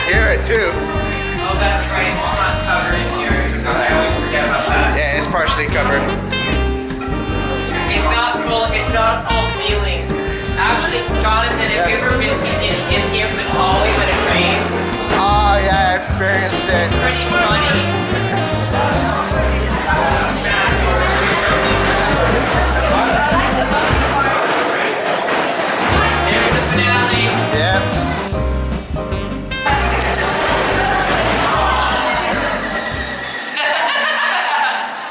hear it too. Oh, that's right. It's not covered in here. I always forget about that. Yeah, it's partially covered. It's not full. It's not a full ceiling. Actually, Jonathan, have you ever been in here in this hallway when it rains? Oh yeah, I experienced it. It's pretty funny. There's the finale. Yeah.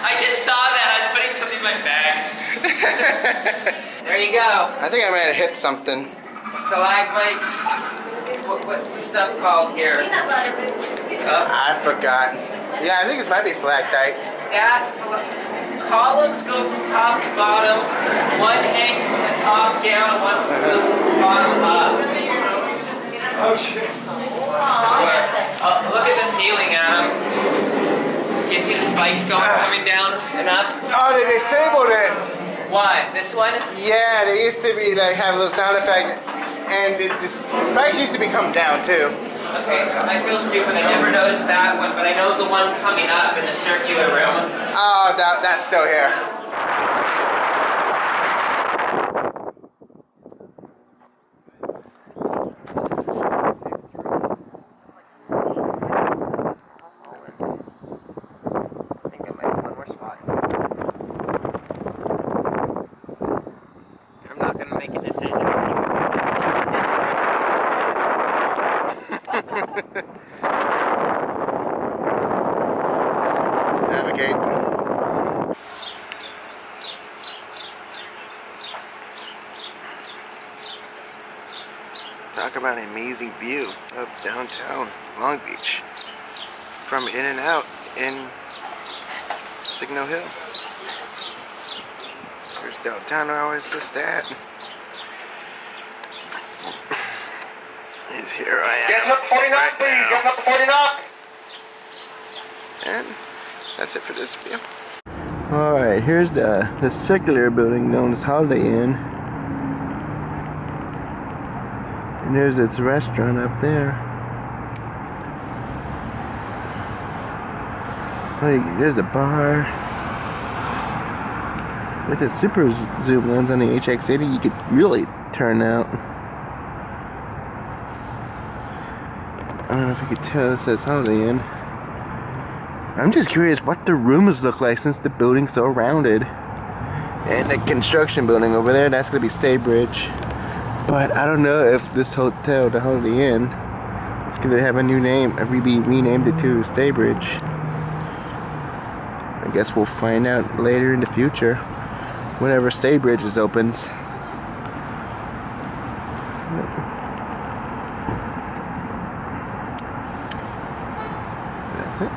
I just saw that. I was putting something in my bag. There you go. I think I might have hit something. Stalagmites. What's the stuff called here? I forgot. Yeah, I think this might be stalactites. Columns go from top to bottom. One hangs from the top down, one goes from the bottom up. Oh shit. Look at the ceiling, Adam. You see the spikes coming down and up? Oh, they disabled it. What? This one? Yeah, they used to be like have a little sound effect, and the spikes used to be come down too. Okay, I feel stupid. I never noticed that one, but I know the one coming up in the circular room. Oh, that's still here. I think I might have one more spot. I'm not going to make a decision. Navigate. Talk about an amazing view of downtown Long Beach from in and out in Signal Hill. There's downtown where I was just at. And here I am. Get up 49, please. Get up 49. And that's it for this video. Alright, here's the circular building known as Holiday Inn. And there's this restaurant up there. Oh, there's a bar. With a super zoom lens on the HX80, you could really turn out. I don't know if you could tell, it says Holiday Inn. I'm just curious what the rooms look like since the building's so rounded. And the construction building over there, that's gonna be Staybridge. But I don't know if this hotel, the Holiday Inn, is gonna have a new name, or be renamed it to Staybridge. I guess we'll find out later in the future, whenever Staybridge opens. That's it.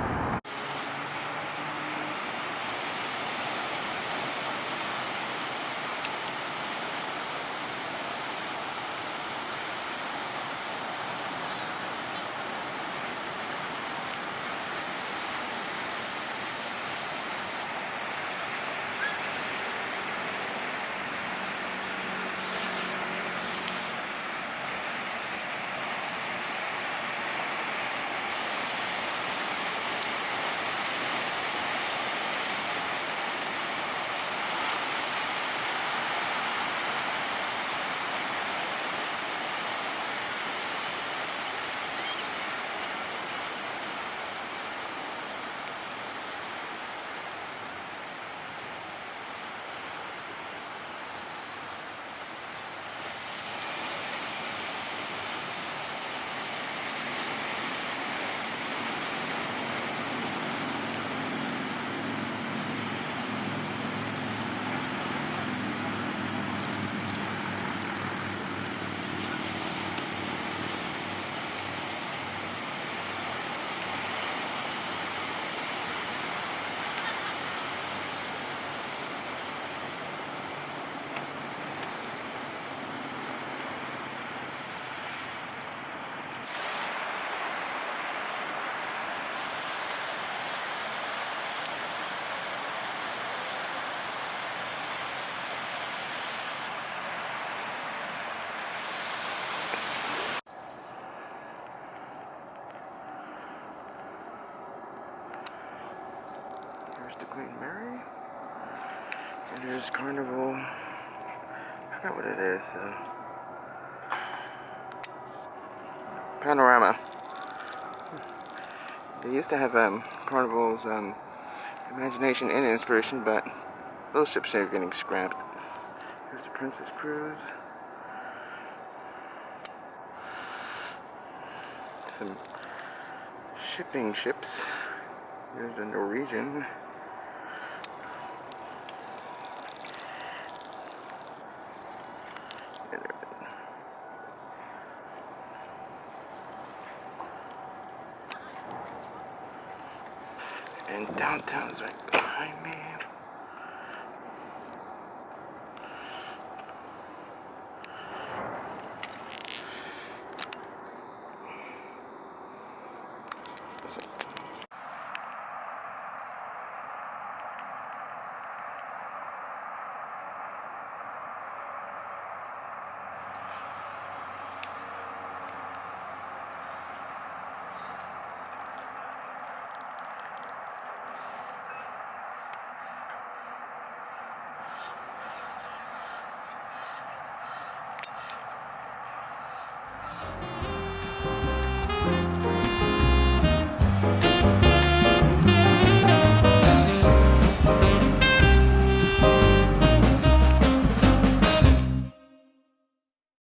There's Carnival. I forgot what it is. Panorama. They used to have Carnival's Imagination and Inspiration, but those ships are getting scrapped. Here's the Princess Cruise. Some shipping ships. Here's the Norwegian. And downtown's right